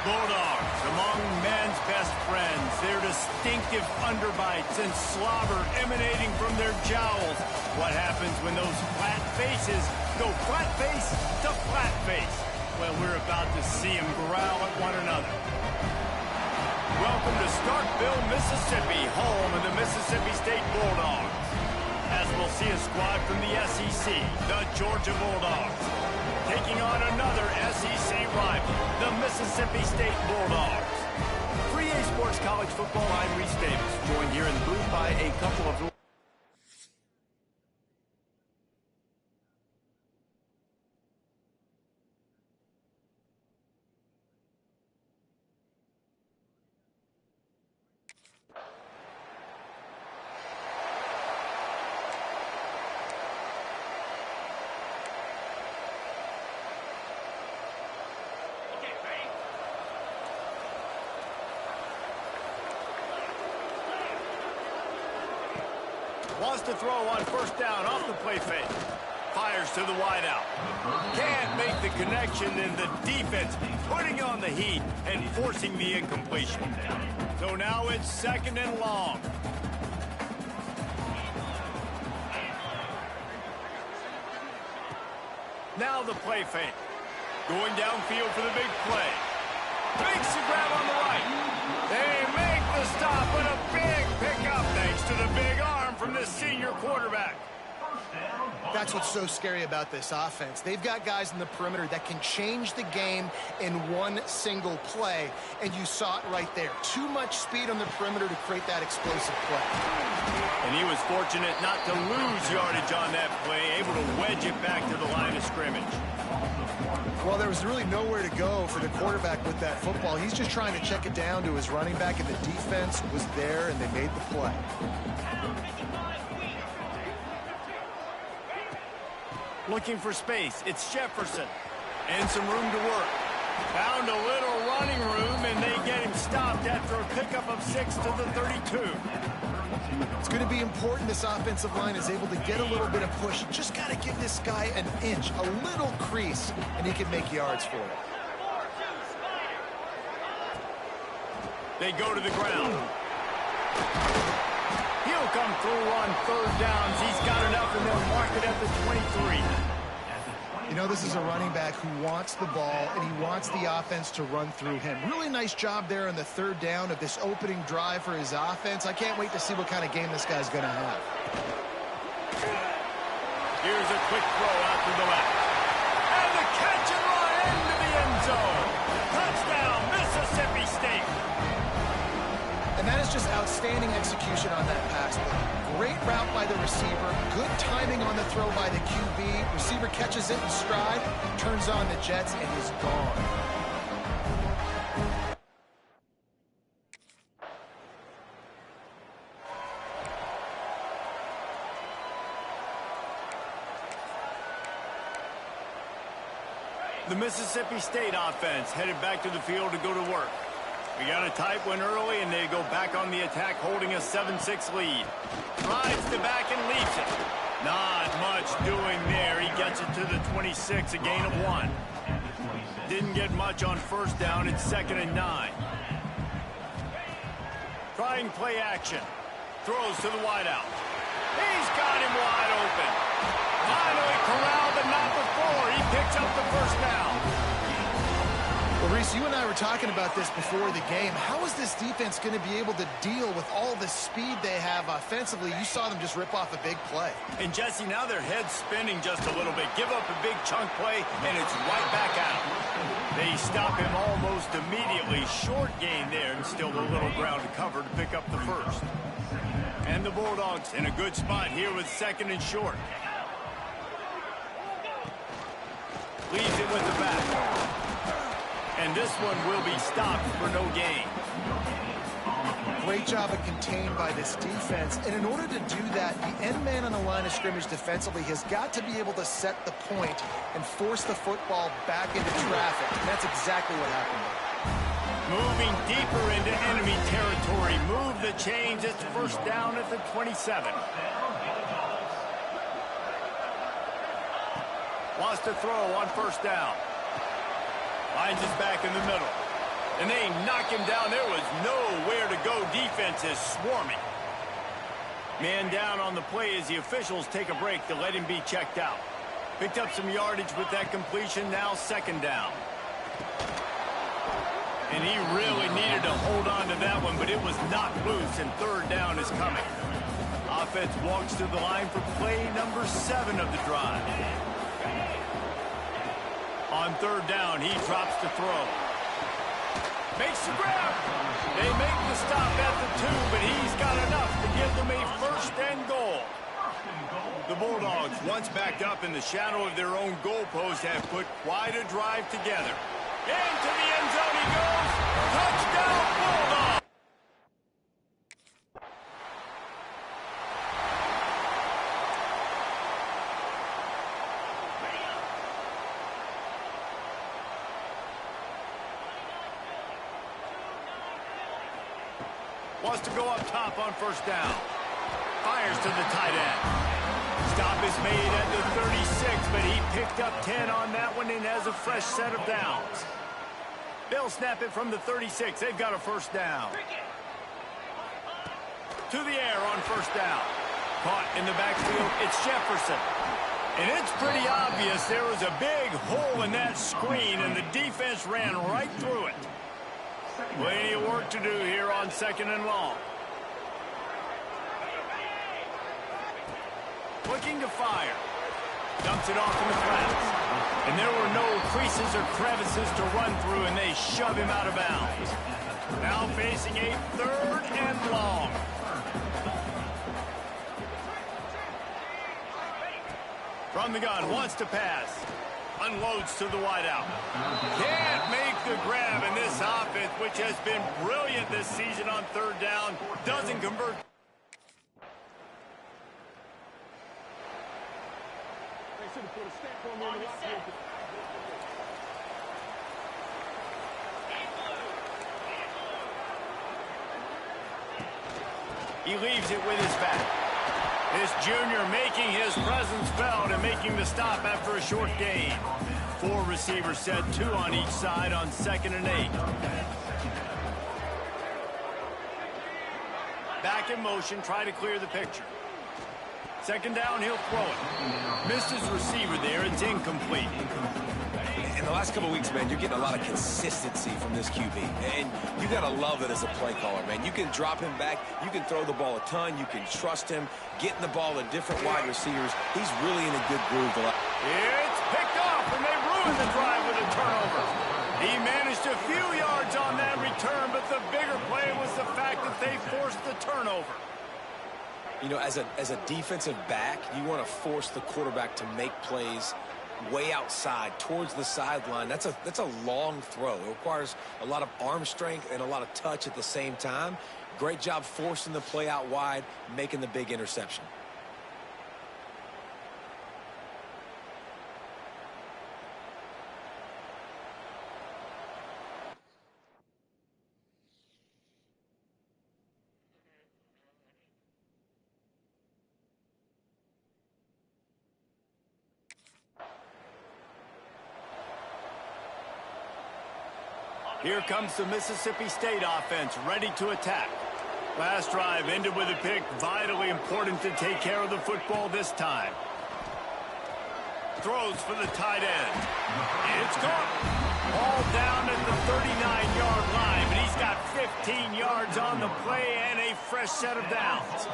Bulldogs, among man's best friends, their distinctive underbites and slobber emanating from their jowls. What happens when those flat faces go flat face to flat face? Well, we're about to see them growl at one another. Welcome to Starkville, Mississippi, home of the Mississippi State Bulldogs. As we'll see a squad from the SEC, the Georgia Bulldogs, taking on another SEC rival, the Mississippi State Bulldogs. 3A Sports College Football, I'm Reese Davis, joined here in the booth by a couple of... Wants to throw on first down off the play fake. Fires to the wideout. Can't make the connection, and the defense putting on the heat and forcing the incompletion. So now it's 2nd and long. Now the play fake. Going downfield for the big play. Makes the grab on the right. They make the stop with a big pickup thanks to the big arm from the senior quarterback. That's what's so scary about this offense. They've got guys in the perimeter that can change the game in one single play, and you saw it right there. Too much speed on the perimeter to create that explosive play. And he was fortunate not to lose yardage on that play, able to wedge it back to the line of scrimmage. Well, there was really nowhere to go for the quarterback with that football. He's just trying to check it down to his running back, and the defense was there, and they made the play. Looking for space, it's Jefferson. And some room to work. Found a little running room, and they get him stopped after a pickup of 6 to the 32. It's going to be important this offensive line is able to get a little bit of push. Just got to give this guy an inch, a little crease, and he can make yards for it. They go to the ground. He'll come through on 3rd downs. He's got enough, and they'll mark it at the 23. You know, this is a running back who wants the ball, and he wants the offense to run through him. Really nice job there on the 3rd down of this opening drive for his offense. I can't wait to see what kind of game this guy's going to have. Here's a quick throw out to the left. And the catch and run into the end zone. Touchdown, Mississippi State. And that is just outstanding execution on that pass. Great route by the receiver, good timing on the throw by the QB. Receiver catches it in stride, turns on the jets, and is gone. The Mississippi State offense headed back to the field to go to work. We got a tight one early, and they go back on the attack, holding a 7-6 lead. Drives the back and leaves it. Not much doing there. He gets it to the 26, a gain of 1. Didn't get much on first down. It's 2nd and 9. Trying play action. Throws to the wideout. He's got him wide open. Finally corralled, but not before. He picks up the first down. Well, Reese, you and I were talking about this before the game. How is this defense going to be able to deal with all the speed they have offensively? You saw them just rip off a big play. And, Jesse, now their head's spinning just a little bit. Give up a big chunk play, and it's right back out. They stop him almost immediately. Short gain there, and still a little ground to cover to pick up the first. And the Bulldogs in a good spot here with 2nd and short. Leaves it with the back. And this one will be stopped for no gain. Great job of contained by this defense. And in order to do that, the end man on the line of scrimmage defensively has got to be able to set the point and force the football back into traffic. And that's exactly what happened there. Moving deeper into enemy territory. Move the chains. It's first down at the 27. Wants to throw on first down. Finds his back in the middle. And they knock him down. There was nowhere to go. Defense is swarming. Man down on the play as the officials take a break to let him be checked out. Picked up some yardage with that completion. Now second down. And he really needed to hold on to that one, but it was knocked loose, and third down is coming. Offense walks to the line for play number 7 of the drive. On third down, he drops the throw. Makes the grab. They make the stop at the 2, but he's got enough to give them a first and goal. The Bulldogs, once backed up in the shadow of their own goalpost, have put quite a drive together. Into the end zone he goes. Touchdown, Bulldogs! Wants to go up top on first down. Fires to the tight end. Stop is made at the 36, but he picked up 10 on that one and has a fresh set of downs. They'll snap it from the 36. They've got a first down. To the air on first down. Caught in the backfield, it's Jefferson. And it's pretty obvious there was a big hole in that screen, and the defense ran right through it. Plenty of work to do here on second and long. Looking to fire. Dumps it off in the flats. And there were no creases or crevices to run through, and they shove him out of bounds. Now facing a third and long. From the gun, wants to pass. Unloads to the wideout. Can't make the grab, and this offense, which has been brilliant this season on third down, doesn't convert. He leaves it with his back. This junior making his presence felt and making the stop after a short gain. 4 receivers set, 2 on each side on 2nd and 8. Back in motion, try to clear the picture. Second down, he'll throw it. Missed his receiver there, it's incomplete. In the last couple of weeks, man, you're getting a lot of consistency from this QB. And you got to love it as a play caller, man. You can drop him back. You can throw the ball a ton. You can trust him. Getting the ball to different wide receivers. He's really in a good groove. It's picked off, and they ruined the drive with a turnover. He managed a few yards on that return, but the bigger play was the fact that they forced the turnover. You know, as a defensive back, you want to force the quarterback to make plays way outside towards the sideline. That's a long throw. It requires a lot of arm strength and a lot of touch at the same time. Great job forcing the play out wide, making the big interception. Here comes the Mississippi State offense, ready to attack. Last drive ended with a pick. Vitally important to take care of the football this time. Throws for the tight end. It's caught. All down at the 39-yard line, but he's got 15 yards on the play and a fresh set of downs.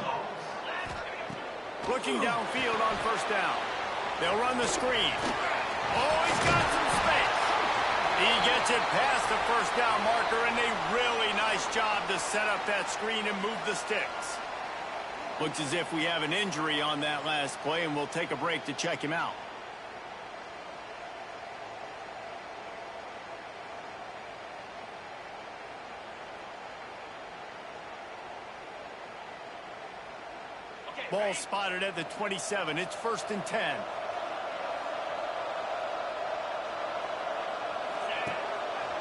Looking downfield on first down. They'll run the screen. Oh, he's got some space. He gets it past the first down marker, and a really nice job to set up that screen and move the sticks. Looks as if we have an injury on that last play, and we'll take a break to check him out. Ball spotted at the 27. It's 1st and 10.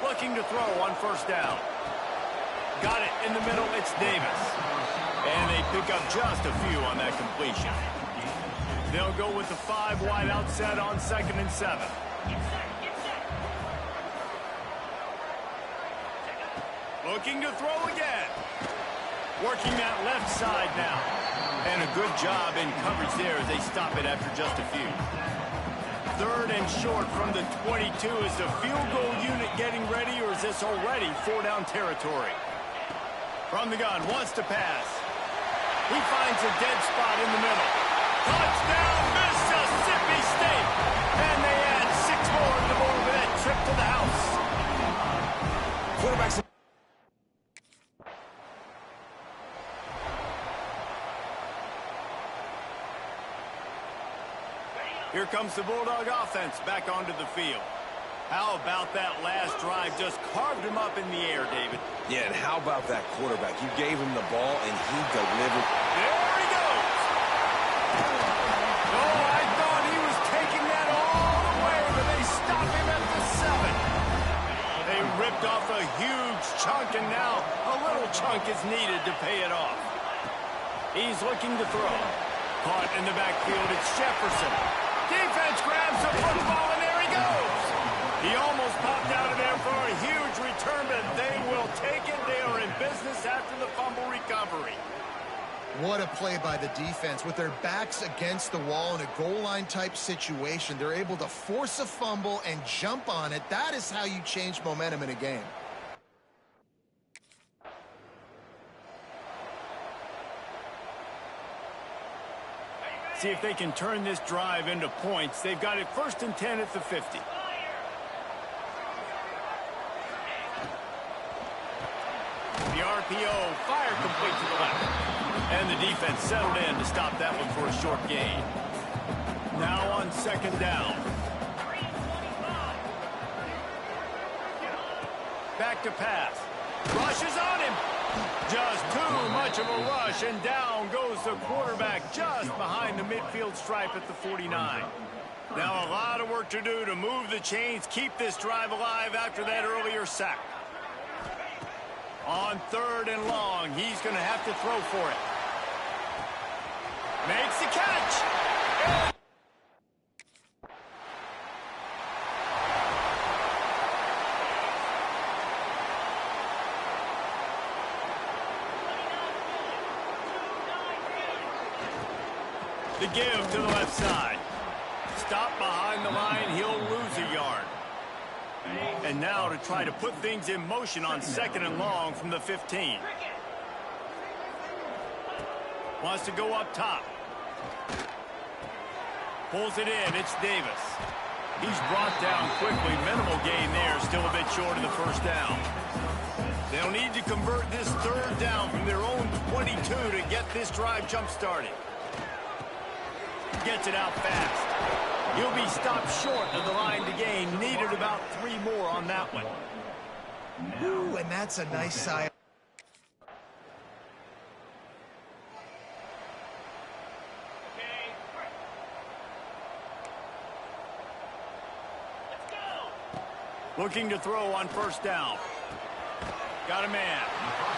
Looking to throw on first down. Got it in the middle. It's Davis. And they pick up just a few on that completion. They'll go with the 5 wide out set on 2nd and 7. Looking to throw again. Working that left side now. And a good job in coverage there as they stop it after just a few. 3rd and short from the 22. Is the field goal unit getting ready, or is this already 4-down territory? From the gun, wants to pass. He finds a dead spot in the middle. Touchdown, Mississippi State! And they add 6 more to the board with that trip to the house. Quarterbacks. Here comes the Bulldog offense back onto the field. How about that last drive? Just carved him up in the air, David. Yeah, and how about that quarterback? You gave him the ball, and he delivered. There he goes. Oh, I thought he was taking that all the way, but they stop him at the 7. They ripped off a huge chunk, and now a little chunk is needed to pay it off. He's looking to throw. Caught in the backfield, it's Jefferson. Defense grabs the football, and there he goes. He almost popped out of there for a huge return, but they will take it. They are in business after the fumble recovery. What a play by the defense. With their backs against the wall in a goal line type situation, they're able to force a fumble and jump on it. That is how you change momentum in a game. See if they can turn this drive into points. They've got it 1st and 10 at the 50. The RPO, fire complete to the left. And the defense settled in to stop that one for a short gain. Now on 2nd down. Back to pass. Rush is on him. Just too much of a rush, and down goes the quarterback just behind the midfield stripe at the 49. Now a lot of work to do to move the chains, keep this drive alive after that earlier sack. On 3rd and long, he's going to have to throw for it. Makes the catch. The give to the left side. Stop behind the line, he'll lose a yard. And now to try to put things in motion on 2nd and long from the 15. Wants to go up top. Pulls it in, it's Davis. He's brought down quickly, minimal gain there, still a bit short of the 1st down. They'll need to convert this 3rd down from their own 22 to get this drive jump-started. Gets it out fast. He'll be stopped short of the line to gain. Needed about 3 more on that one. Ooh, and that's a nice side. Looking to throw on 1st down. Got a man.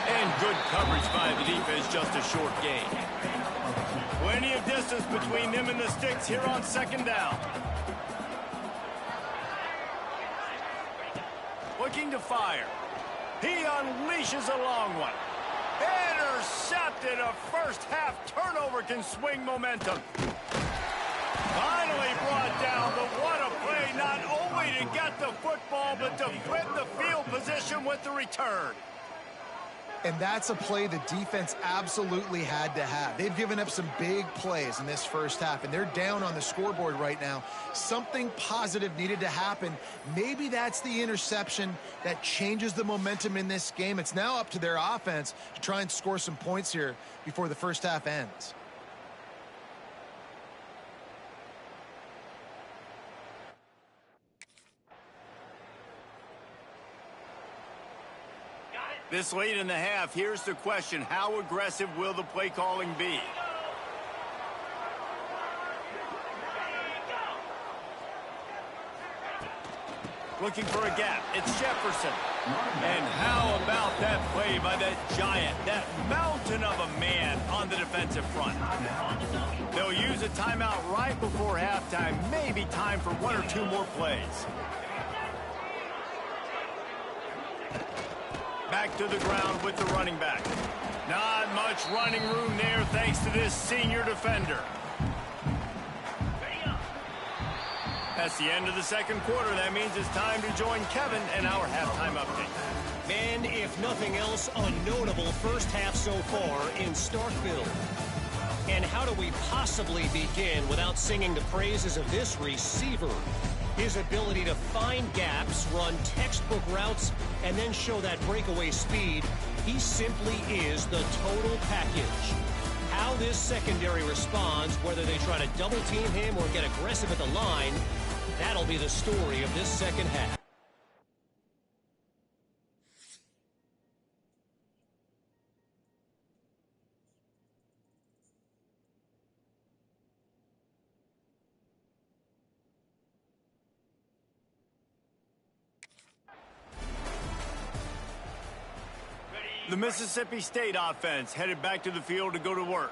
And good coverage by the defense, just a short gain. Plenty of distance between them and the sticks here on 2nd down. Looking to fire. He unleashes a long one. Intercepted. A 1st half turnover can swing momentum. Finally brought down, but what a play, not only to get the football, but to flip the field position with the return. And that's a play the defense absolutely had to have. They've given up some big plays in this 1st half, and they're down on the scoreboard right now. Something positive needed to happen. Maybe that's the interception that changes the momentum in this game. It's now up to their offense to try and score some points here before the 1st half ends. This late in the half, here's the question. How aggressive will the play calling be? Looking for a gap. It's Jefferson. And how about that play by that giant, that mountain of a man on the defensive front? They'll use a timeout right before halftime. Maybe time for 1 or 2 more plays. Back to the ground with the running back. Not much running room there thanks to this senior defender. That's the end of the second quarter. That means it's time to join Kevin in our halftime update. And if nothing else, a notable first half so far in Starkville. And how do we possibly begin without singing the praises of this receiver? His ability to find gaps, run textbook routes, and then show that breakaway speed. He simply is the total package. How this secondary responds, whether they try to double team him or get aggressive at the line, that'll be the story of this second half. The Mississippi State offense headed back to the field to go to work.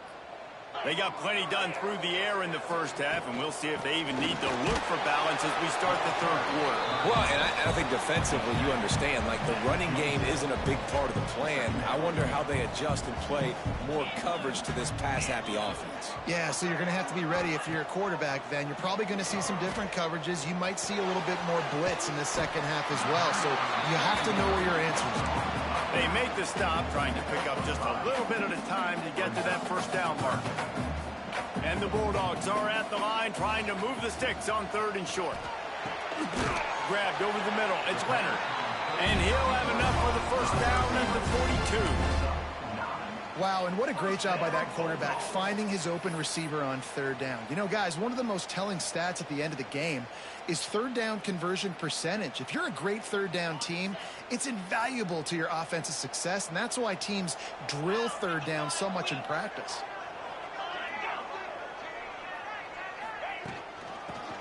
They got plenty done through the air in the first half, and we'll see if they even need to look for balance as we start the third quarter. Well, and I think defensively, you understand, like the running game isn't a big part of the plan. I wonder how they adjust and play more coverage to this pass-happy offense. Yeah, so you're going to have to be ready if you're a quarterback then. You're probably going to see some different coverages. You might see a little bit more blitz in the second half as well, so you have to know where your answers are. They make the stop, trying to pick up just a little bit at a time to get to that first down mark. And the Bulldogs are at the line trying to move the sticks on third and short. Grabbed over the middle. It's Leonard. And he'll have enough for the first down at the 42. Wow, and what a great job by that quarterback finding his open receiver on third down. You know, guys, one of the most telling stats at the end of the game is third down conversion percentage. If you're a great third down team, it's invaluable to your offensive success, and that's why teams drill third down so much in practice.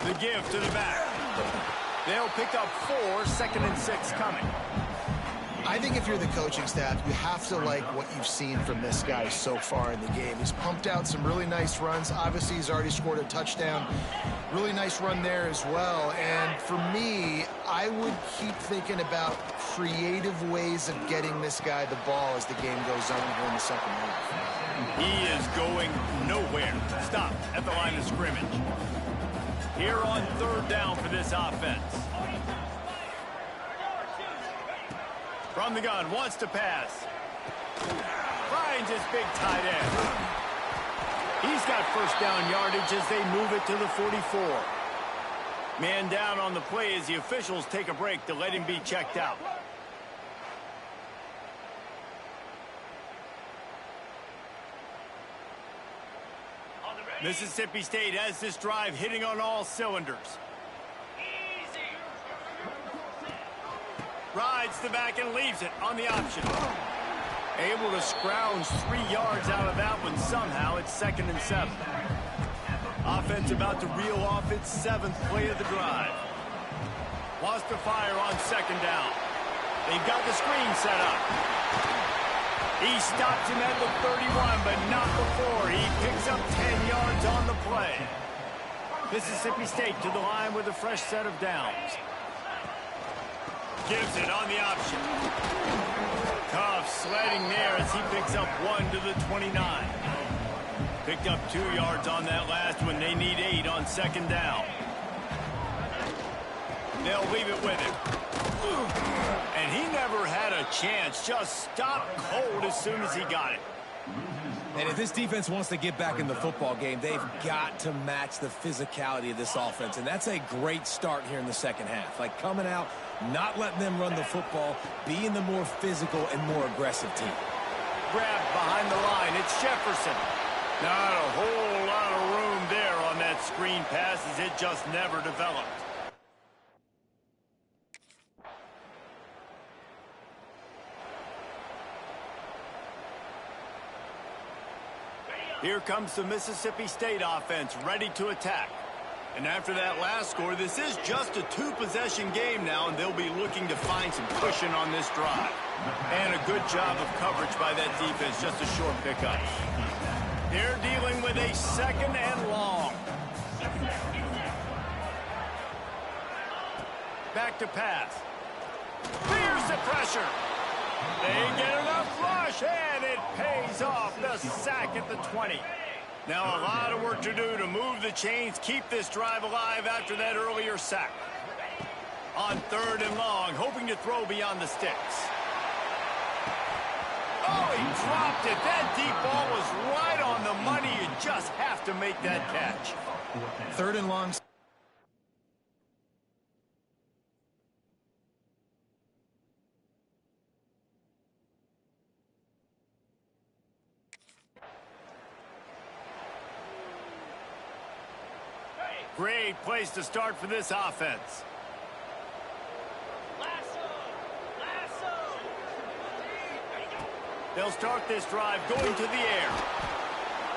The give to the back. They'll pick up 4, 2nd and 6 coming. I think if you're the coaching staff, you have to like what you've seen from this guy so far in the game. He's pumped out some really nice runs. Obviously, he's already scored a touchdown. Really nice run there as well. And for me, I would keep thinking about creative ways of getting this guy the ball as the game goes on here in the second half. He is going nowhere. Stop at the line of scrimmage. Here on third down for this offense. From the gun, wants to pass. Finds his big tight end. He's got first down yardage as they move it to the 44. Man down on the play as the officials take a break to let him be checked out. Mississippi State has this drive hitting on all cylinders. Rides the back and leaves it on the option. Able to scrounge 3 yards out of that one somehow. It's 2nd and 7. Offense about to reel off its 7th play of the drive. Wants to fire on 2nd down. They've got the screen set up. He stops him at the 31, but not before. He picks up 10 yards on the play. Mississippi State to the line with a fresh set of downs. Gives it on the option. Tough sledding there as he picks up 1 to the 29. Picked up 2 yards on that last one. They need 8 on 2nd down. They'll leave it with him. And he never had a chance. Just stopped cold as soon as he got it. And if this defense wants to get back in the football game, they've got to match the physicality of this offense. And that's a great start here in the second half. Like coming out, not letting them run the football, being the more physical and more aggressive team. Grabbed behind the line. It's Jefferson. Not a whole lot of room there on that screen pass as it just never developed. Here comes the Mississippi State offense ready to attack. And after that last score, this is just a 2-possession game now, and they'll be looking to find some cushion on this drive. And a good job of coverage by that defense, just a short pickup. They're dealing with a 2nd and long. Back to pass. Fears the pressure. They get enough rush, and it pays off. The sack at the 20. Now a lot of work to do to move the chains, keep this drive alive after that earlier sack. On 3rd and long, hoping to throw beyond the sticks. Oh, he dropped it. That deep ball was right on the money. You just have to make that catch. 3rd and long. Great place to start for this offense. They'll start this drive going to the air.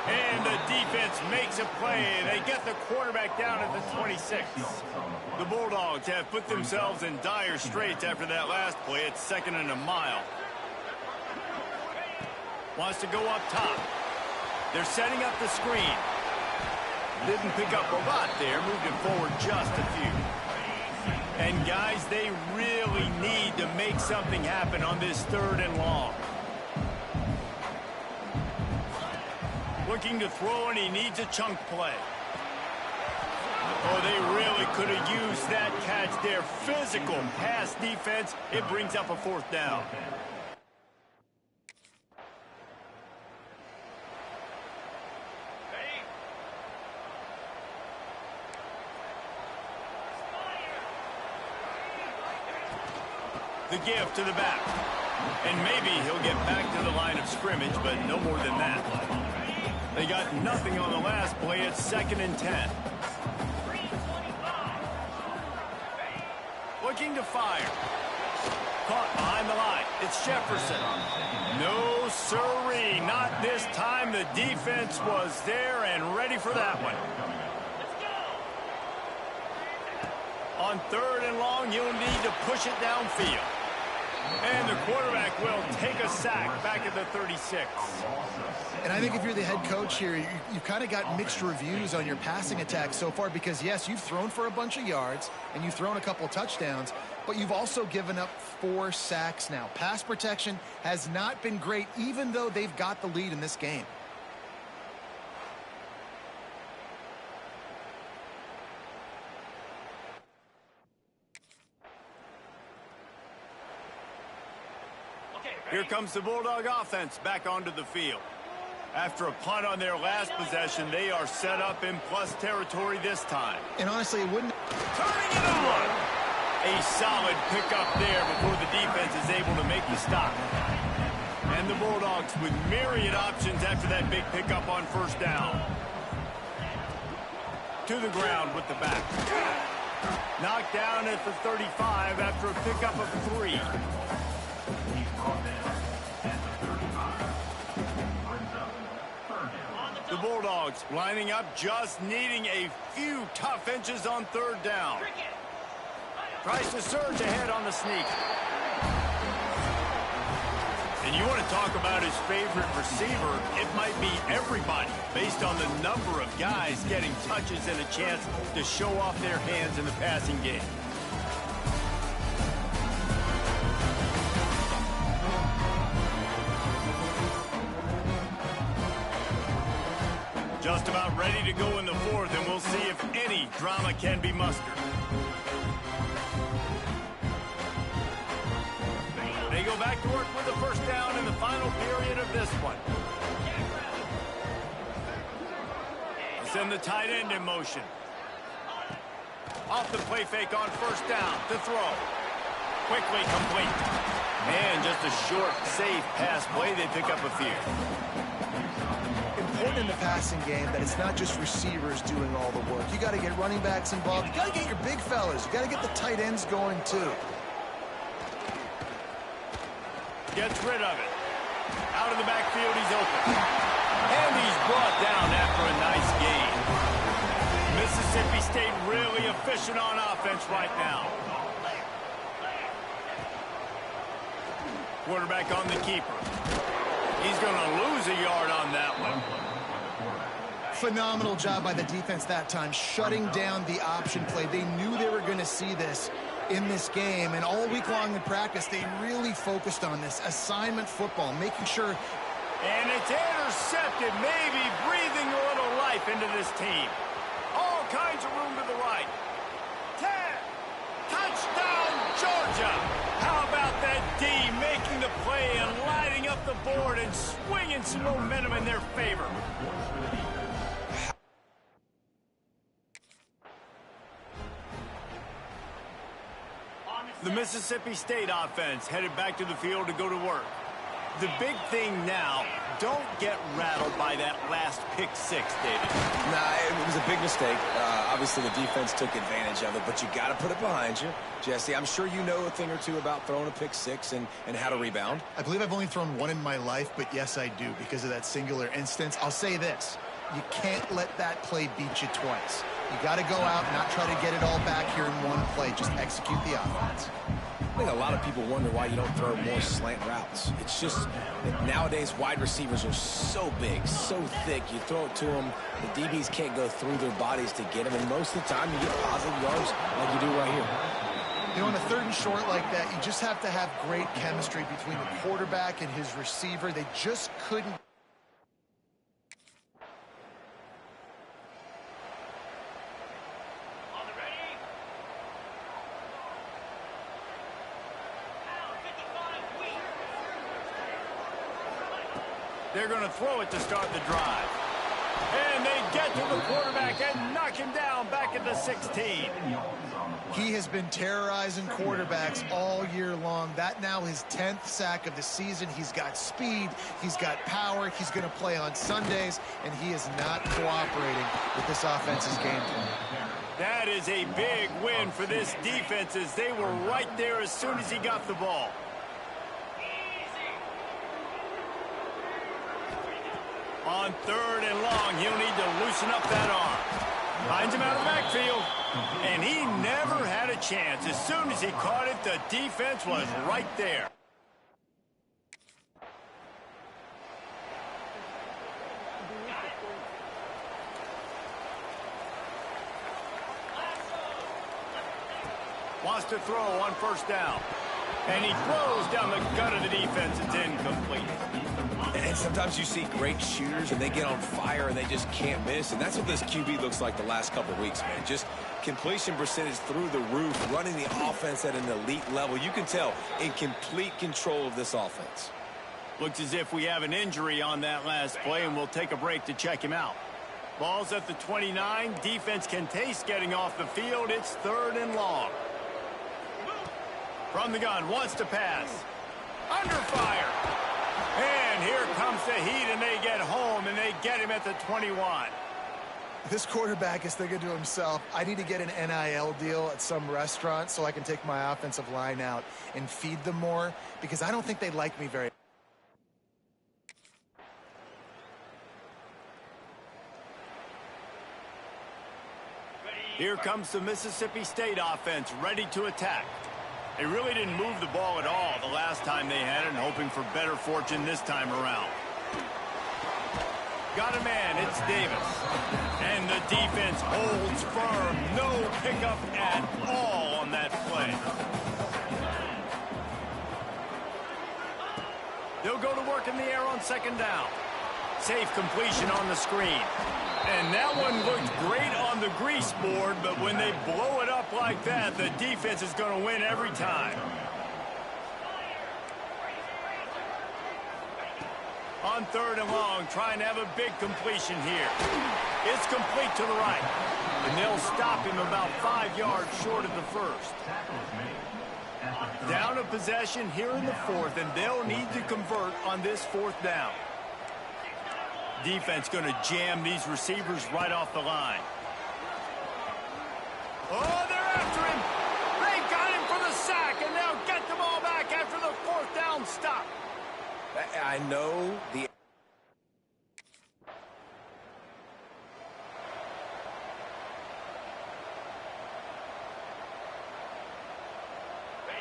And the defense makes a play. They get the quarterback down at the 26. The Bulldogs have put themselves in dire straits after that last play. It's 2nd and a mile. Wants to go up top. They're setting up the screen. Didn't pick up a lot there. Moved it forward just a few. And guys, they really need to make something happen on this 3rd and long. Looking to throw, and he needs a chunk play. Oh, they really could have used that catch there. Physical pass defense. It brings up a 4th down. The give to the back. And maybe he'll get back to the line of scrimmage, but no more than that. They got nothing on the last play. It's 2nd and 10. Looking to fire. Caught behind the line. It's Jefferson. No sirree. Not this time. The defense was there and ready for that one. On 3rd and long, you'll need to push it downfield. And the quarterback will take a sack back at the 36. And I think if you're the head coach here, you've kind of got mixed reviews on your passing attack so far because, yes, you've thrown for a bunch of yards and you've thrown a couple of touchdowns, but you've also given up 4 sacks now. Pass protection has not been great, even though they've got the lead in this game. Here comes the Bulldog offense back onto the field. After a punt on their last possession, they are set up in plus territory this time. And honestly, it wouldn't... Turning it on! A solid pickup there before the defense is able to make the stop. And the Bulldogs with myriad options after that big pickup on 1st down. To the ground with the back. Knocked down at the 35 after a pickup of 3. The Bulldogs lining up, just needing a few tough inches on 3rd down. Tries to surge ahead on the sneak. And you want to talk about his favorite receiver, it might be everybody, based on the number of guys getting touches and a chance to show off their hands in the passing game. Just about ready to go in the 4th, and we'll see if any drama can be mustered. They go back to work with the 1st down in the final period of this one. They'll send the tight end in motion. Off the play fake on 1st down to throw. Quickly complete. And just a short, safe pass play. They pick up a few. Important in the passing game that it's not just receivers doing all the work. You got to get running backs involved. You got to get your big fellas. You got to get the tight ends going too. Gets rid of it. Out of the backfield, he's open. And he's brought down after a nice gain. Mississippi State really efficient on offense right now. Quarterback on the keeper. He's going to lose a yard on that one. Phenomenal job by the defense that time, shutting down the option play. They knew they were going to see this, in this game, and all week long in practice, they really focused on this assignment football, making sure. And it's intercepted, maybe breathing a little life into this team. All kinds of room to the right. 10. Touchdown, Georgia. How about that D making the play and lighting up the board and swinging some momentum in their favor? The Mississippi State offense headed back to the field to go to work. The big thing now, don't get rattled by that last pick six, David. Nah, it was a big mistake. Obviously, the defense took advantage of it, but you got to put it behind you. Jesse, I'm sure you know a thing or two about throwing a pick six and how to rebound. I believe I've only thrown one in my life, but yes, I do because of that singular instance. I'll say this. You can't let that play beat you twice. You got to go out and not try to get it all back here in one play. Just execute the offense. I think a lot of people wonder why you don't throw more slant routes. It's just that nowadays wide receivers are so big, so thick. You throw it to them, the DBs can't go through their bodies to get them, and most of the time you get positive yards like you do right here. You know, on a 3rd and short like that, you just have to have great chemistry between the quarterback and his receiver. They just couldn't. They're going to throw it to start the drive. And they get to the quarterback and knock him down back at the 16. He has been terrorizing quarterbacks all year long. That now his 10th sack of the season. He's got speed. He's got power. He's going to play on Sundays, and he is not cooperating with this offense's game plan. That is a big win for this defense as they were right there as soon as he got the ball. On 3rd and long, he'll need to loosen up that arm. Finds him out of the backfield. And he never had a chance. As soon as he caught it, the defense was right there. Wants to throw on 1st down. And he throws down the gut of the defense. It's incomplete. And sometimes you see great shooters and they get on fire and they just can't miss. And that's what this QB looks like the last couple of weeks, man. Just completion percentage through the roof, running the offense at an elite level. You can tell in complete control of this offense. Looks as if we have an injury on that last play, and we'll take a break to check him out. Ball's at the 29. Defense can taste getting off the field. It's 3rd and long. From the gun, wants to pass. Under fire. And here comes the heat, and they get home, and they get him at the 21. This quarterback is thinking to himself, I need to get an NIL deal at some restaurant so I can take my offensive line out and feed them more, because I don't think they like me very much. Here comes the Mississippi State offense ready to attack. They really didn't move the ball at all the last time they had it, and hoping for better fortune this time around. Got a man, it's Davis. And the defense holds firm. No pickup at all on that play. They'll go to work in the air on 2nd down. Safe completion on the screen. And that one looked great on the grease board, but when they blow it up like that, the defense is going to win every time. On 3rd and long, trying to have a big completion here. It's complete to the right. And they'll stop him about 5 yards short of the 1st. Down a possession here in the 4th, and they'll need to convert on this 4th down. Defense going to jam these receivers right off the line. Oh, they're after him. They got him for the sack, and they'll get the ball back after the 4th down stop. I know the...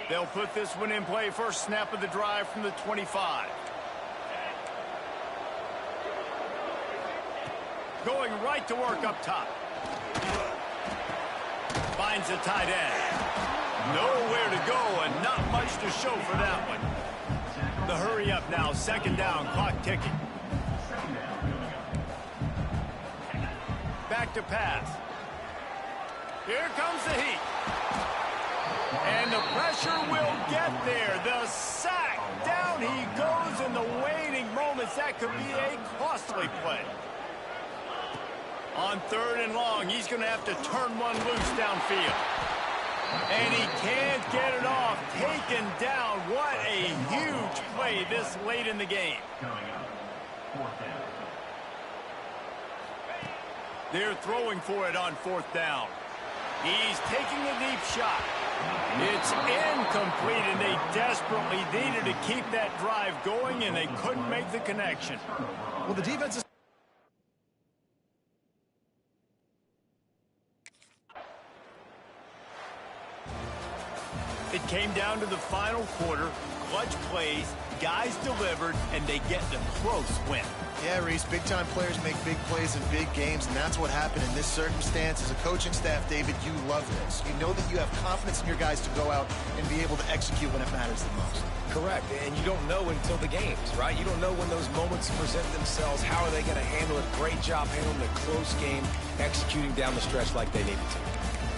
They'll put this one in play. First snap of the drive from the 25. Going right to work up top. Finds the tight end. Nowhere to go and not much to show for that one. The hurry up now, second down, clock ticking. Back to pass. Here comes the heat. And the pressure will get there. The sack. Down he goes in the waiting moments. That could be a costly play. On third and long, he's going to have to turn one loose downfield. And he can't get it off. Taken down. What a huge play this late in the game. They're throwing for it on fourth down. He's taking a deep shot. It's incomplete, and they desperately needed to keep that drive going, and they couldn't make the connection. Well, the defense is... It came down to the final quarter. Clutch plays, guys delivered, and they get the close win. Yeah, Reese, big-time players make big plays in big games, and that's what happened in this circumstance. As a coaching staff, David, you love this. You know that you have confidence in your guys to go out and be able to execute when it matters the most. Correct, and you don't know until the games, right? You don't know when those moments present themselves. How are they going to handle it? Great job handling a close game, executing down the stretch like they needed to.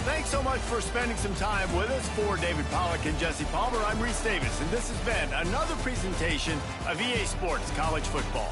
Thanks so much for spending some time with us. For David Pollack and Jesse Palmer, I'm Reese Davis, and this has been another presentation of EA Sports College Football.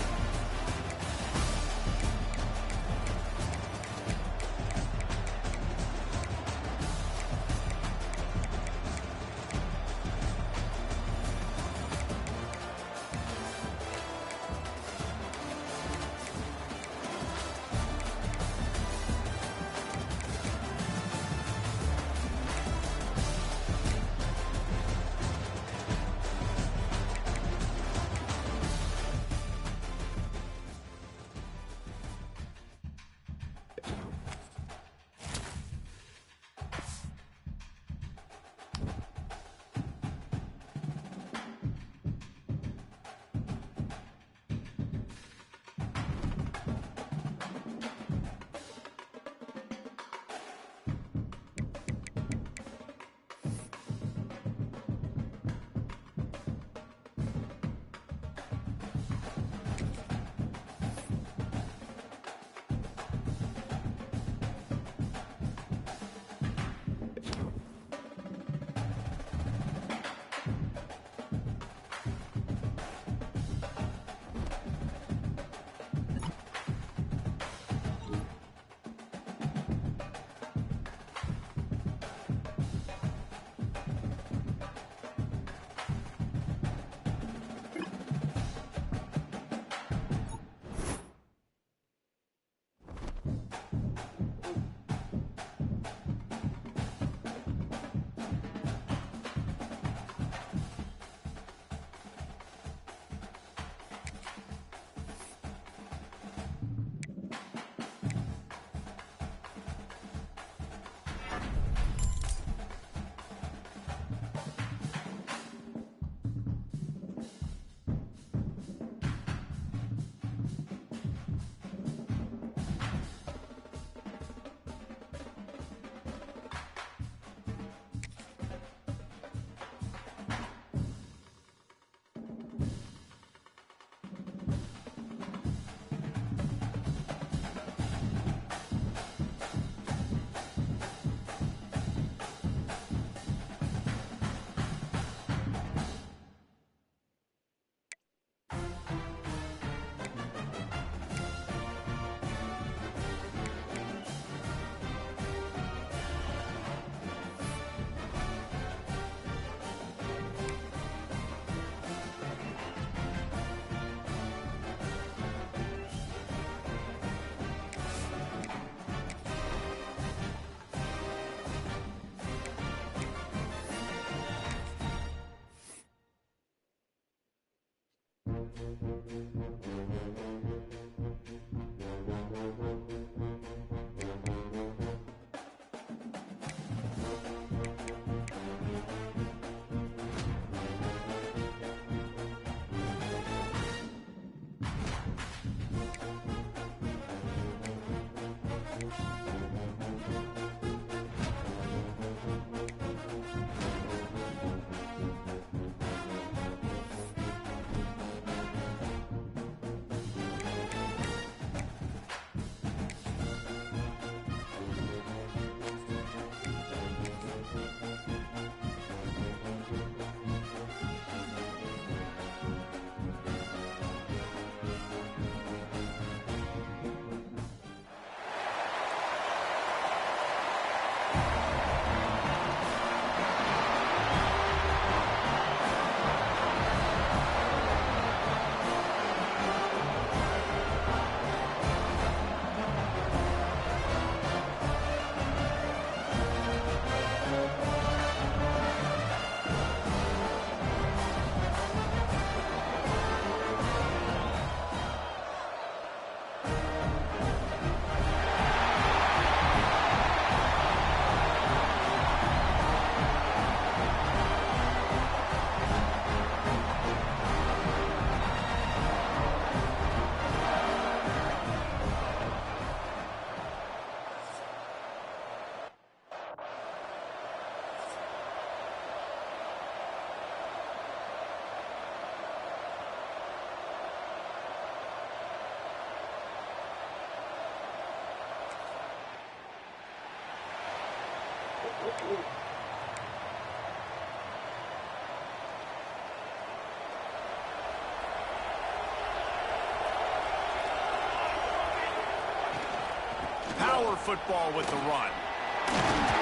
Power football with the run.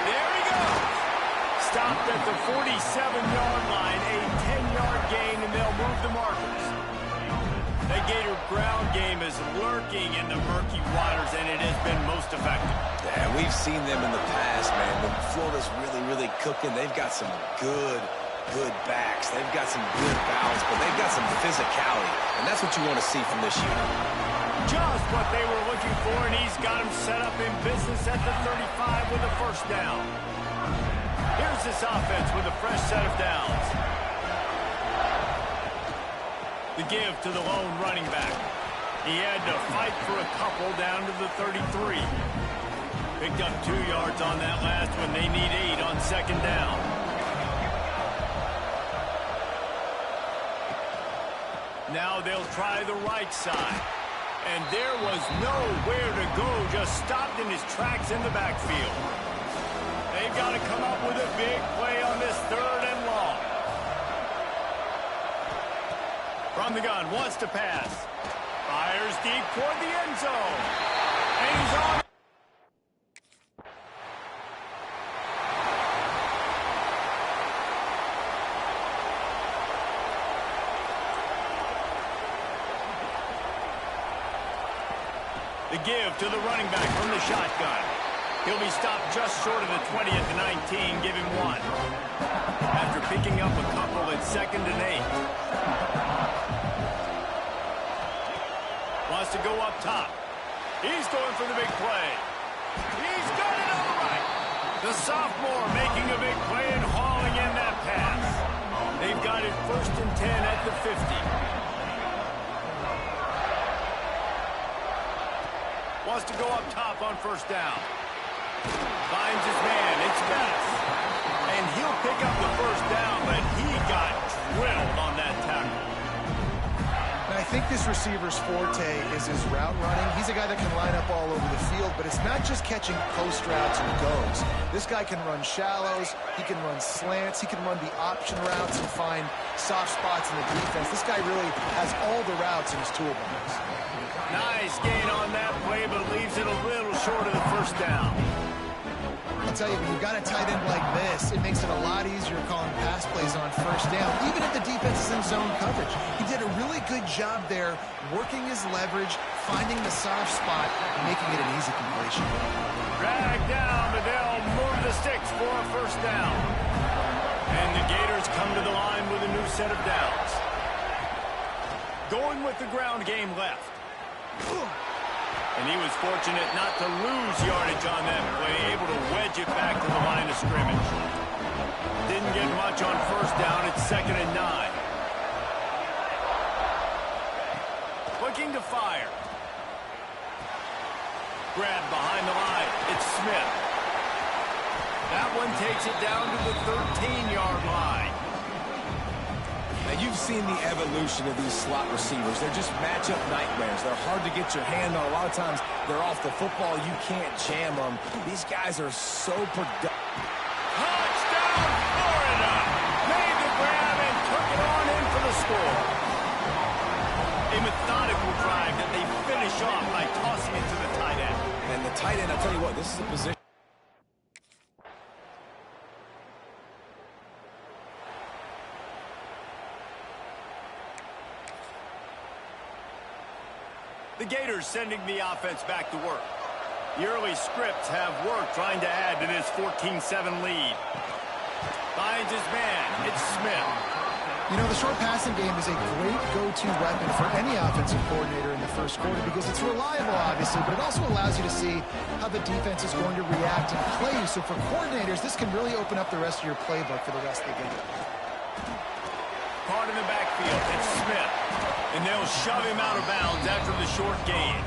There he goes. Stopped at the 47-yard line, a 10-yard gain, and they'll move the markers. The Gator ground game is lurking in the murky waters, and it has been most effective. Yeah, we've seen them in the past, man. When Florida's really, really cooking, they've got some good backs. They've got some good balance, but they've got some physicality, and that's what you want to see from this unit. Just what they were looking for, and he's got him set up in business at the 35 with a first down. Here's this offense with a fresh set of downs. The give to the lone running back. He had to fight for a couple down to the 33. Picked up 2 yards on that last one. They need 8 on second down. Now they'll try the right side. And there was nowhere to go, just stopped in his tracks in the backfield. They've got to come up with a big play on this 3rd and long. From the gun, wants to pass. Fires deep toward the end zone. And he's on. The give to the running back from the shotgun. He'll be stopped just short of the 20 at the 19, give him 1. After picking up a couple at 2nd and 8. Wants to go up top. He's going for the big play. He's got it all right. The sophomore making a big play and hauling in that pass. They've got it 1st and 10 at the 50. Wants to go up top on first down. Finds his man. It's Bettis. And he'll pick up the first down, but he got drilled on that tackle. And I think this receiver's forte is his route running. He's a guy that can line up all over the field, but it's not just catching post routes and goes. This guy can run shallows. He can run slants. He can run the option routes and find soft spots in the defense. This guy really has all the routes in his toolbox. Nice gain on that play, but leaves it a little short of the first down. I'll tell you, when you've got a tight end like this, it makes it a lot easier calling pass plays on first down, even if the defense is in zone coverage. He did a really good job there, working his leverage, finding the soft spot, and making it an easy completion. Drag down, but they'll move the sticks for a first down. And the Gators come to the line with a new set of downs. Going with the ground game left. And he was fortunate not to lose yardage on that play, able to wedge it back to the line of scrimmage. Didn't get much on first down. It's 2nd and 9. Looking to fire. Grabbed behind the line. It's Smith. That one takes it down to the 13-yard line. Now, you've seen the evolution of these slot receivers. They're just matchup nightmares. They're hard to get your hand on. A lot of times, they're off the football. You can't jam them. These guys are so productive. Touchdown, Florida! Made the grab and took it on in for the score. A methodical drive that they finish off by tossing it to the tight end. And the tight end, I'll tell you what, this is a position. The Gators sending the offense back to work. The early scripts have worked trying to add to this 14-7 lead. Finds his man. It's Smith. You know, the short passing game is a great go-to weapon for any offensive coordinator in the first quarter because it's reliable, obviously, but it also allows you to see how the defense is going to react and play. So for coordinators, this can really open up the rest of your playbook for the rest of the game. Caught in the backfield. It's Smith. And they'll shove him out of bounds after the short gain.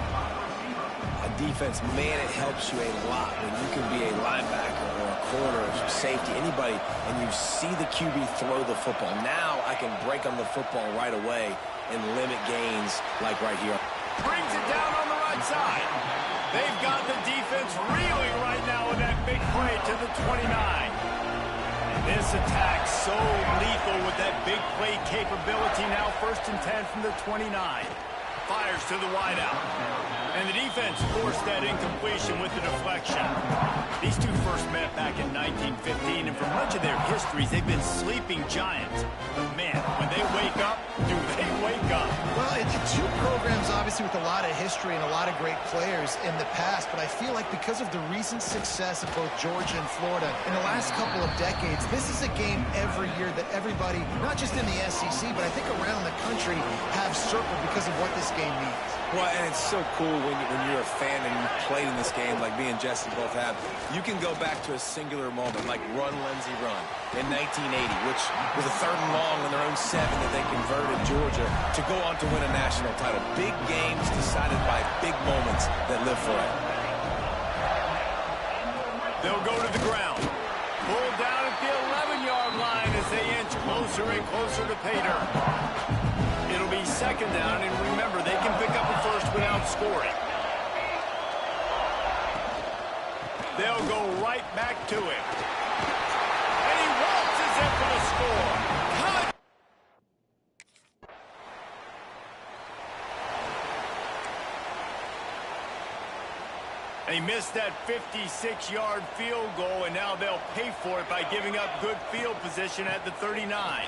A defense, man, it helps you a lot when you can be a linebacker or a corner or safety, anybody, and you see the QB throw the football. Now I can break on the football right away and limit gains like right here. Brings it down on the right side. They've got the defense reeling right now with that big play to the 29. And this attack so lethal with that big play capability. Now 1st and 10 from the 29. Fires to the wideout. And the defense forced that incompletion with the deflection. These two first met back in 1915, and for much of their histories, they've been sleeping giants. But man, when they wake up, do they wake up? Well, it's two programs, obviously, with a lot of history and a lot of great players in the past, but I feel like because of the recent success of both Georgia and Florida in the last couple of decades, this is a game every year that everybody, not just in the SEC, but I think around the country, have circled because of what this game means. Well, and it's so cool when you're a fan and you played in this game like me and Jesse both have. You can go back to a singular moment like Run, Lindsey, Run in 1980, which was a 3rd and long on their own 7 that they converted Georgia to go on to win a national title. Big games decided by big moments that live forever. They'll go to the ground. Pulled down at the 11-yard line as they inch closer and closer to pay dirt. It'll be 2nd down, and remember, they can pick up a first without scoring. They'll go right back to him. And he waltzes in for the score. Cut! And he missed that 56-yard field goal, and now they'll pay for it by giving up good field position at the 39.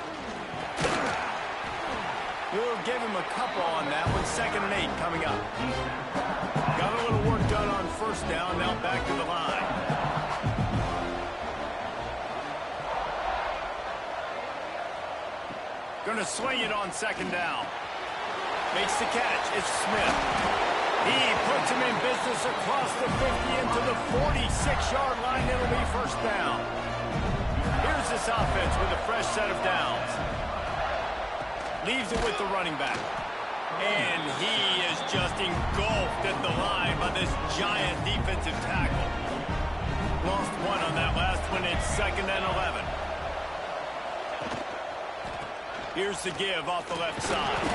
We'll give him a couple on that one. 2nd and 8 coming up. Got a little work done on 1st down. Now back to the line. Going to swing it on 2nd down. Makes the catch. It's Smith. He puts him in business across the 50 into the 46-yard line. It'll be 1st down. Here's this offense with a fresh set of downs. Leaves it with the running back. And he is just engulfed at the line by this giant defensive tackle. Lost 1 on that last one. It's 2nd and 11. Here's the give off the left side.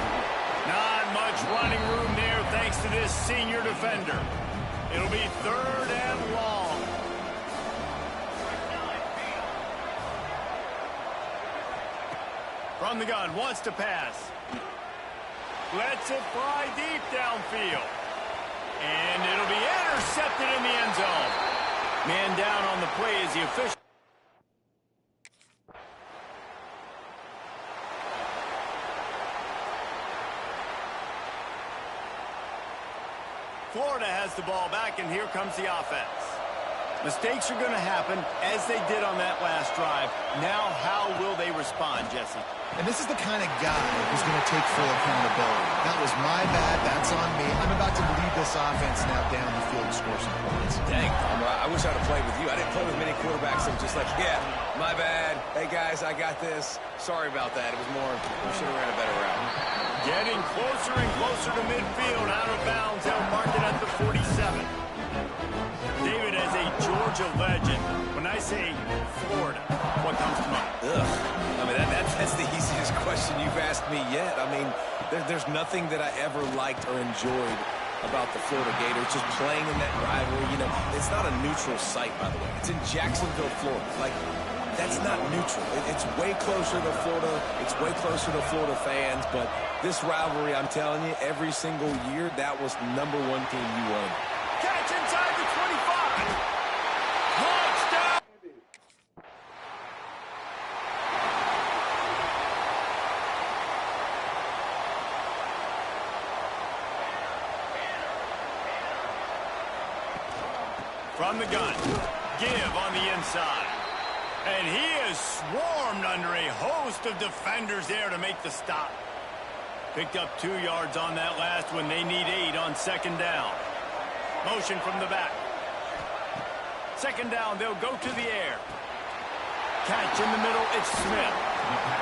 Not much running room there thanks to this senior defender. It'll be 3rd and long. From the gun, wants to pass. Lets it fly deep downfield. And it'll be intercepted in the end zone. Man down on the play is the official. Florida has the ball back, and here comes the offense. Mistakes are going to happen, as they did on that last drive. Now, how will they respond, Jesse? And this is the kind of guy who's going to take full accountability. That was my bad. That's on me. I'm about to lead this offense now down the field and score some points. Dang, I wish I'd have played with you. I didn't play with many quarterbacks that were just like, yeah, my bad. Hey, guys, I got this. Sorry about that. It was more, we should have ran a better route. Getting closer and closer to midfield, out of bounds. They'll mark it at the 47. David, as a Georgia legend, when I say Florida, what comes to mind? Ugh. I mean, that's the easiest question you've asked me yet. I mean, there's nothing that I ever liked or enjoyed about the Florida Gators, just playing in that rivalry. You know, it's not a neutral site, by the way. It's in Jacksonville, Florida. Like, that's not neutral. It's way closer to Florida. It's way closer to Florida fans. But this rivalry, I'm telling you, every single year, that was #1 team you won. Catch inside the 25. Touchdown. From the gun. Give on the inside. And he is swarmed under a host of defenders there to make the stop. Picked up 2 yards on that last one. They need 8 on 2nd down. Motion from the back. 2nd down, they'll go to the air. Catch in the middle, it's Smith.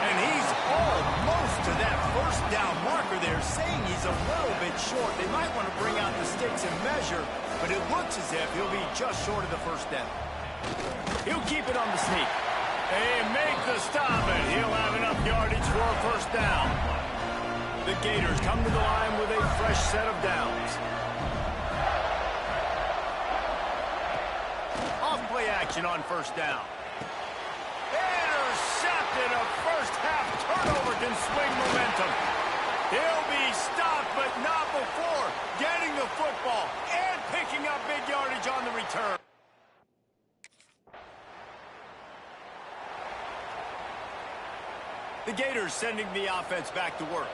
And he's almost to that 1st down marker there, saying he's a little bit short. They might want to bring out the sticks and measure, but it looks as if he'll be just short of the 1st down. He'll keep it on the sneak. They make the stop, and he'll have enough yardage for a 1st down. The Gators come to the line with a fresh set of downs. Off play action on first down. Intercepted. A first-half turnover can swing momentum. He'll be stopped, but not before getting the football and picking up big yardage on the return. The Gators sending the offense back to work.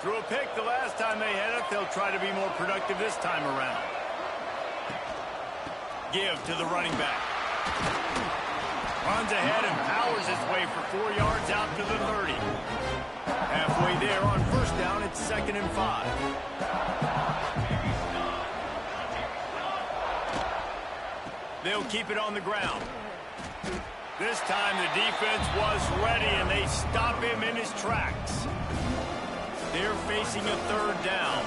Threw a pick the last time they had it. They'll try to be more productive this time around. Give to the running back. Runs ahead and powers his way for 4 yards out to the 30. Halfway there on first down, it's 2nd and 5. They'll keep it on the ground. This time the defense was ready, and they stop him in his tracks. They're facing a 3rd down.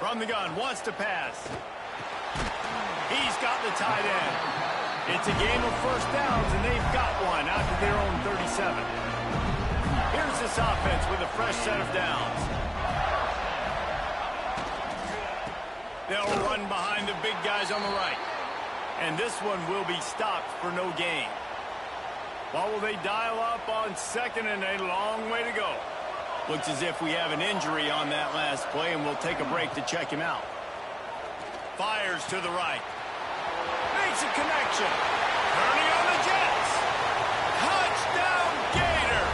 From the gun, wants to pass. He's got the tight end. It's a game of first downs, and they've got one out to their own 37. Here's this offense with a fresh set of downs. They'll run behind the big guys on the right. And this one will be stopped for no gain. What will they dial up on 2nd and a long way to go? Looks as if we have an injury on that last play, and we'll take a break to check him out. Fires to the right. Makes a connection. Turning on the Jets. Touchdown Gator.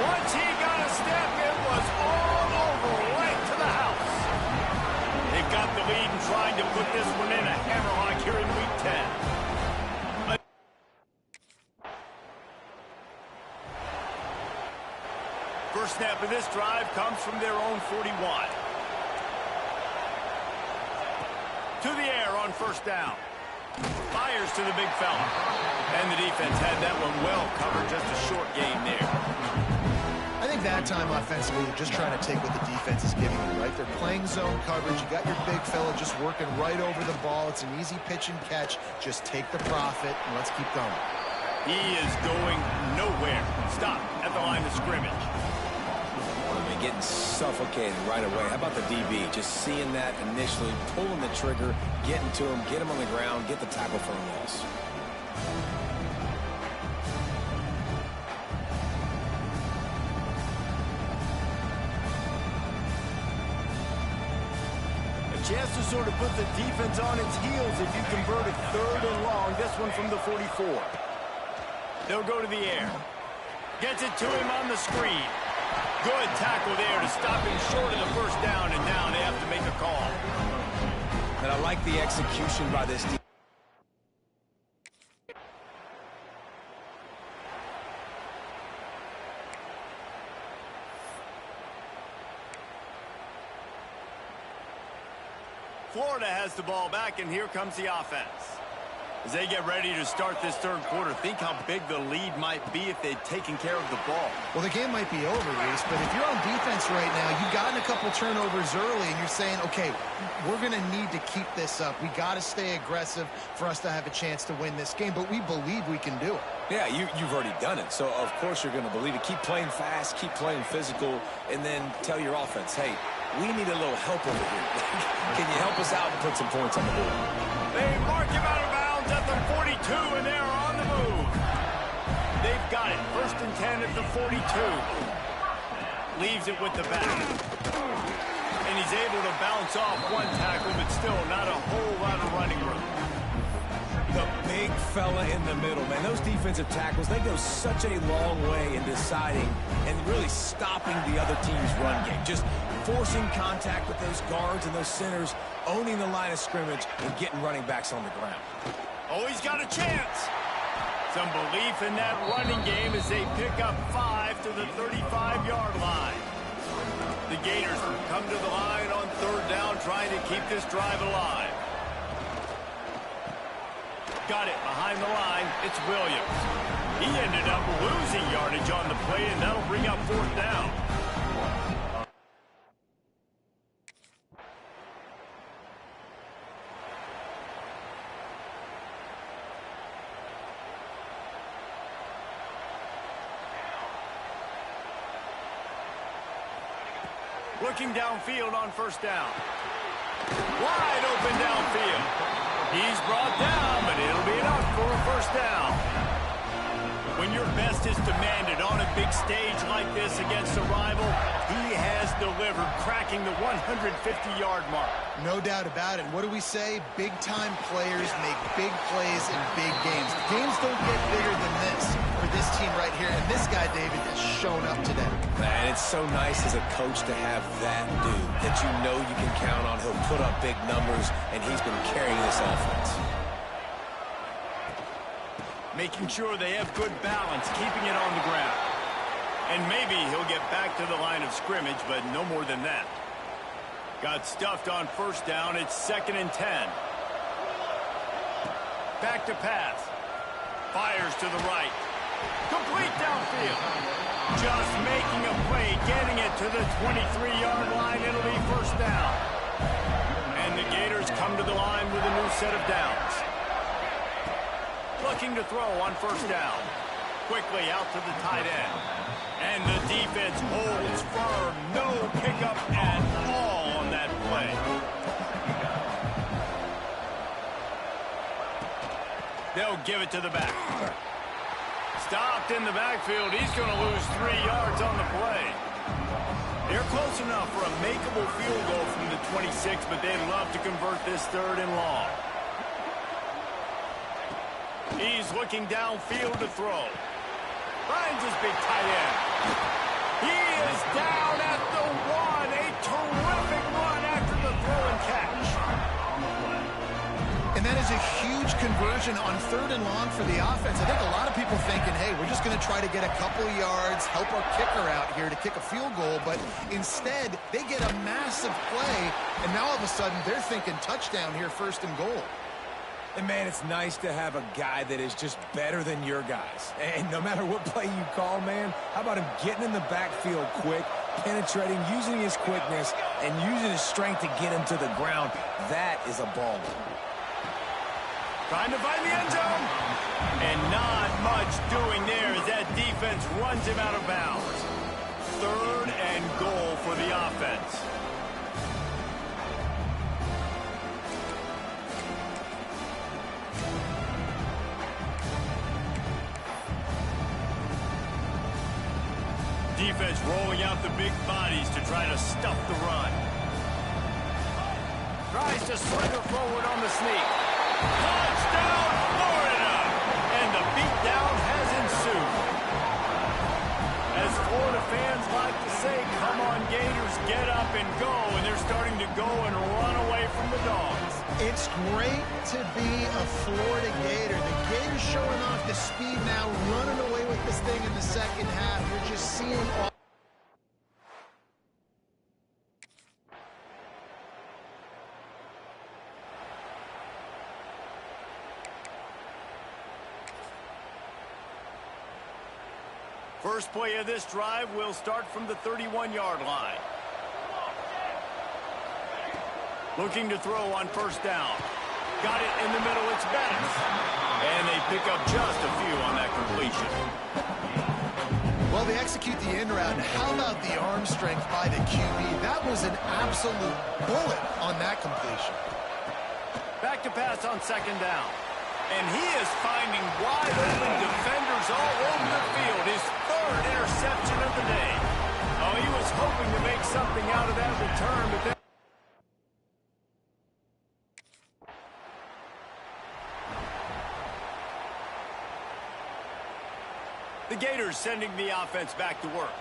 Once he got a step, it was all over right to the house. They've got the lead and trying to put this one in a hammerlock here in Week 10. First snap of this drive comes from their own 41. To the air on first down. Fires to the big fella. And the defense had that one well covered. Just a short game there. I think that time offensively, you're just trying to take what the defense is giving you, right? They're playing zone coverage. You got your big fella just working right over the ball. It's an easy pitch and catch. Just take the profit and let's keep going. He is going nowhere. Stop at the line of scrimmage. Getting suffocated right away. How about the DB? Just seeing that initially, pulling the trigger, getting to him, get him on the ground, get the tackle for a loss. A chance to sort of put the defense on its heels if you convert it 3rd and long. This one from the 44. They'll go to the air. Gets it to him on the screen. Good tackle there to stop him short of the first down, and now they have to make a call. And I like the execution by this team. Florida has the ball back, and here comes the offense. As they get ready to start this 3rd quarter, think how big the lead might be if they'd taken care of the ball. Well, the game might be over, Reese, but if you're on defense right now, you've gotten a couple turnovers early, and you're saying, okay, we're going to need to keep this up. We got to stay aggressive for us to have a chance to win this game, but we believe we can do it. Yeah, you've already done it, so of course you're going to believe it. Keep playing fast, keep playing physical, and then tell your offense, hey, we need a little help over here. Can you help us out and put some points on the board? They mark him out of bounds at the 42, and they're on the move. They've got it. 1st and 10 at the 42. Leaves it with the back. And he's able to bounce off one tackle, but still not a whole lot of running room. The big fella in the middle, man. Those defensive tackles, they go such a long way in deciding and really stopping the other team's run game. Just forcing contact with those guards and those centers, owning the line of scrimmage, and getting running backs on the ground. Oh, he's got a chance. Some belief in that running game as they pick up 5 to the 35-yard line. The Gators come to the line on 3rd down, trying to keep this drive alive. Got it behind the line. It's Williams. He ended up losing yardage on the play, and that'll bring up 4th down. Looking downfield on 1st down. Wide open downfield. He's brought down, but it'll be enough for a first down. When your best is demanded on a big stage like this against a rival, he has delivered, cracking the 150-yard mark. No doubt about it. What do we say? Big-time players make big plays in big games. Games don't get bigger than this for this team right here, and this guy, David, has shown up today. Man, it's so nice as a coach to have that dude that you know you can count on. He'll put up big numbers, and he's been carrying this offense. Making sure they have good balance, keeping it on the ground. And maybe he'll get back to the line of scrimmage, but no more than that. Got stuffed on first down. It's 2nd and 10. Back to pass. Fires to the right. Complete downfield. Just making a play, getting it to the 23-yard line. It'll be first down. And the Gators come to the line with a new set of downs. Looking to throw on first down. Quickly out to the tight end. And the defense holds firm. No pickup at all on that play. They'll give it to the back. Stopped in the backfield. He's going to lose 3 yards on the play. They're close enough for a makeable field goal from the 26, but they'd love to convert this 3rd and long. He's looking downfield to throw. Finds his big tight end. He is down at the 1. A terrific run after the throw and catch. And that is a huge conversion on 3rd and long for the offense. I think a lot of people thinking, hey, we're just going to try to get a couple yards, help our kicker out here to kick a field goal. But instead, they get a massive play, and now all of a sudden they're thinking touchdown here, 1st and goal. And, man, it's nice to have a guy that is just better than your guys. And no matter what play you call, man, how about him getting in the backfield quick, penetrating, using his quickness, and using his strength to get him to the ground? That is a baller. Trying to find the end zone. And not much doing there as that defense runs him out of bounds. 3rd and goal for the offense. Defense rolling out the big bodies to try to stuff the run. Tries to slither forward on the sneak. Touchdown, Florida! And the beatdown has ensued. As Florida fans like to say, come on Gators, get up and go. And they're starting to go and run away from the Dogs. It's great to be a Florida Gator. The Gators showing off the speed now, running away with this thing in the 2nd half. You're just seeing all. First play of this drive will start from the 31-yard line. Looking to throw on first down. Got it in the middle, it's Bettis. And they pick up just a few on that completion. Well, they execute the end round. How about the arm strength by the QB? That was an absolute bullet on that completion. Back to pass on 2nd down. And he is finding wide open defenders all over the field. His 3rd interception of the day. Oh, he was hoping to make something out of that return, but then the Gators sending the offense back to work.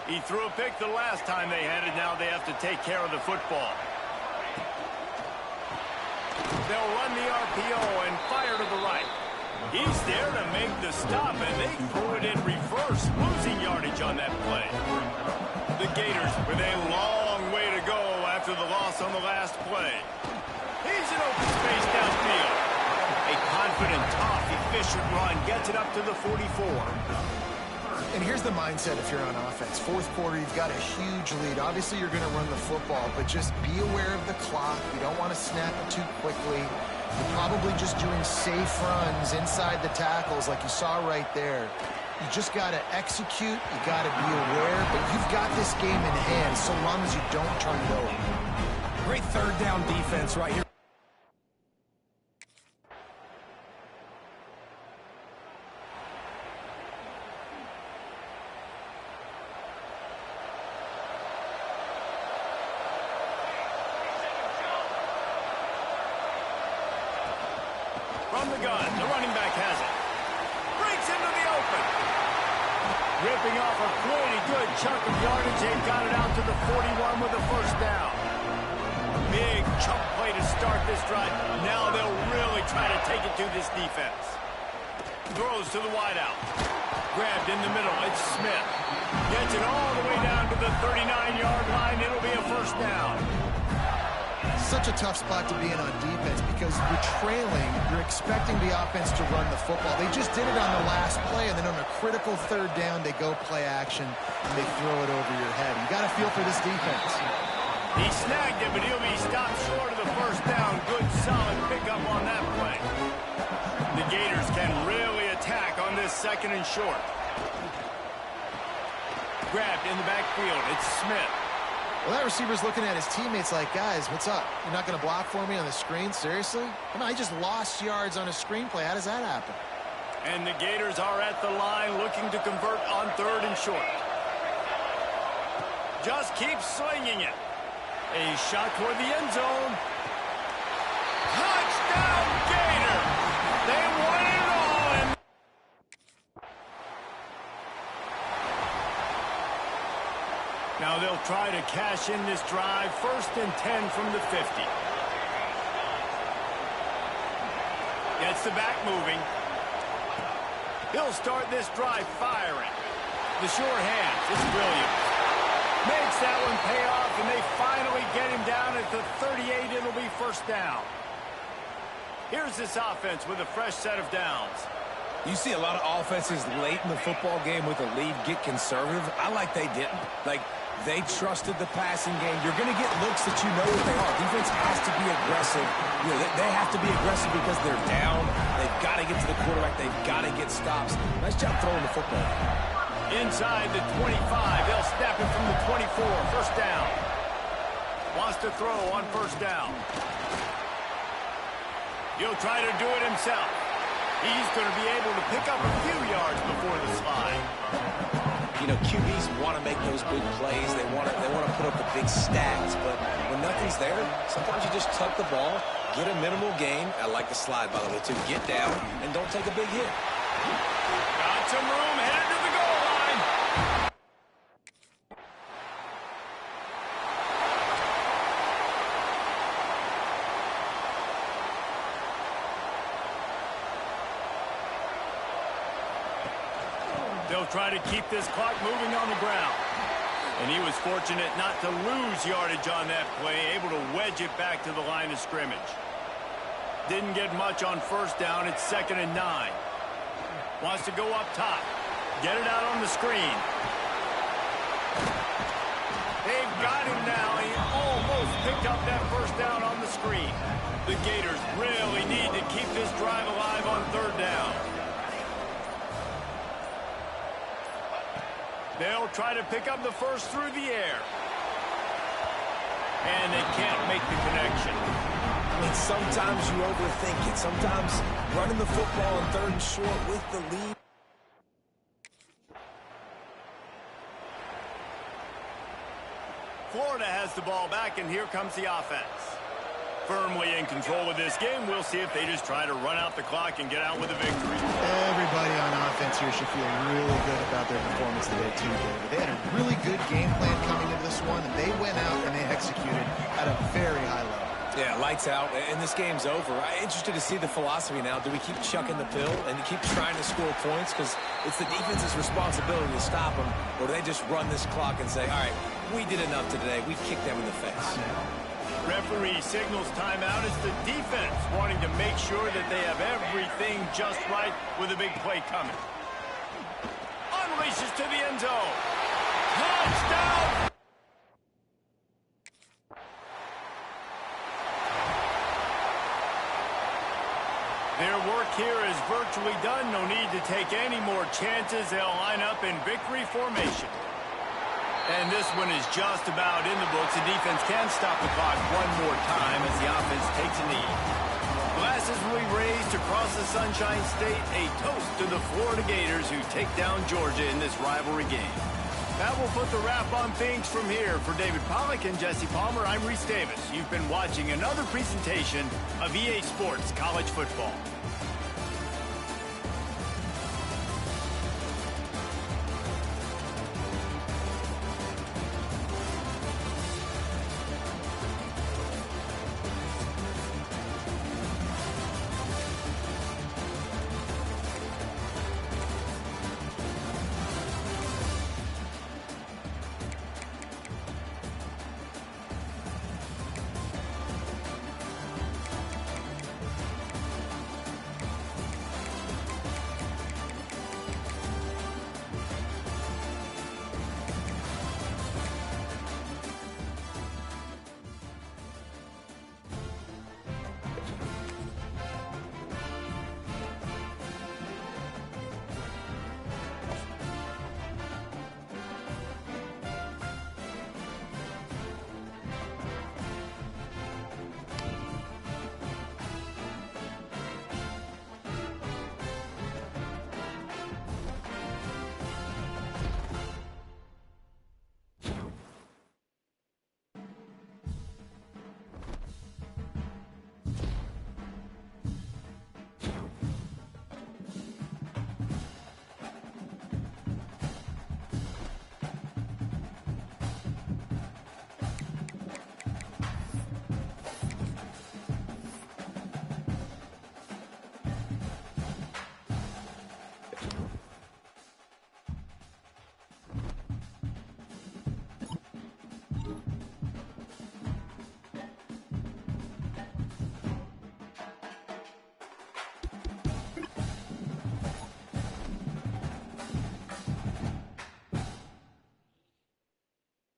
He threw a pick the last time they had it. Now they have to take care of the football. They'll run the RPO and fire to the right. He's there to make the stop, and they threw it in reverse, losing yardage on that play. The Gators with a long way to go after the loss on the last play. He's in open space downfield. A confident, tough, efficient run gets it up to the 44. And here's the mindset if you're on offense. 4th quarter, you've got a huge lead. Obviously, you're going to run the football, but just be aware of the clock. You don't want to snap it too quickly. You're probably just doing safe runs inside the tackles like you saw right there. You just got to execute. You got to be aware, but you've got this game in hand so long as you don't turn it over. Great third down defense right here. From the gun, the running back has it. Breaks into the open. Ripping off a pretty good chunk of yardage. They've got it out to the 41 with a first down. Big chunk play to start this drive. Now they'll really try to take it to this defense. Throws to the wideout. Grabbed in the middle. It's Smith. Gets it all the way down to the 39-yard line. It'll be a first down. Such a tough spot to be in on defense because you're trailing, you're expecting the offense to run the football. They just did it on the last play, and then on a critical third down, they go play action, and they throw it over your head. You got to feel for this defense. He snagged it, but he'll be stopped short of the first down. Good, solid pickup on that play. The Gators can really attack on this second and short. Grabbed in the backfield. It's Smith. Well, that receiver's looking at his teammates like, guys, what's up? You're not going to block for me on the screen? Seriously? Come on, I just lost yards on a screenplay. How does that happen? And the Gators are at the line looking to convert on third and short. Just keep slinging it. A shot toward the end zone. Touchdown, Gator! They won it all. And now they'll try to cash in this drive. 1st and 10 from the 50. Gets the back moving. He'll start this drive firing. The sure hands. It's Williams. Makes that one pay off, and they finally get him down at the 38. It'll be first down. Here's this offense with a fresh set of downs. You see a lot of offenses late in the football game with a lead get conservative. I like they didn't. Like, they trusted the passing game. You're going to get looks that you know what they are. Defense has to be aggressive. You know, they have to be aggressive because they're down. They've got to get to the quarterback. They've got to get stops. Nice job throwing the football. Inside the 25. They'll snap it from the 24. First down. Wants to throw on first down. He'll try to do it himself. He's going to be able to pick up a few yards before the slide. You know, QBs want to make those big plays. They want to put up the big stats. But when nothing's there, sometimes you just tuck the ball, get a minimal gain. I like the slide, by the way, too. Get down and don't take a big hit. Got some room, headed to the goal line. They'll try to keep this clock moving on the ground. And he was fortunate not to lose yardage on that play, able to wedge it back to the line of scrimmage. Didn't get much on first down. It's 2nd and 9. Wants to go up top. Get it out on the screen. They've got him now. He almost picked up that first down on the screen. The Gators really need to keep this drive alive on third down. They'll try to pick up the first through the air. And they can't make the connection. I mean, sometimes you overthink it. Sometimes running the football on third and short with the lead. Florida has the ball back, and here comes the offense. Firmly in control of this game. We'll see if they just try to run out the clock and get out with a victory. Everybody on offense here should feel really good about their performance today, too, David. They had a really good game plan coming into this one, and they went out and they executed at a very high level. Yeah, lights out, and this game's over. I'm interested to see the philosophy now. Do we keep chucking the pill and keep trying to score points? Because it's the defense's responsibility to stop them, or do they just run this clock and say, all right, we did enough today. We kicked them in the face. Referee signals timeout. It's the defense wanting to make sure that they have everything just right with a big play coming. Unleashes to the end zone. Touchdown! Their work here is virtually done. No need to take any more chances. They'll line up in victory formation. And this one is just about in the books. The defense can stop the clock one more time as the offense takes a knee. Glasses will be raised across the Sunshine State. A toast to the Florida Gators who take down Georgia in this rivalry game. That will put the wrap on things from here. For David Pollack and Jesse Palmer, I'm Reese Davis. You've been watching another presentation of EA Sports College Football.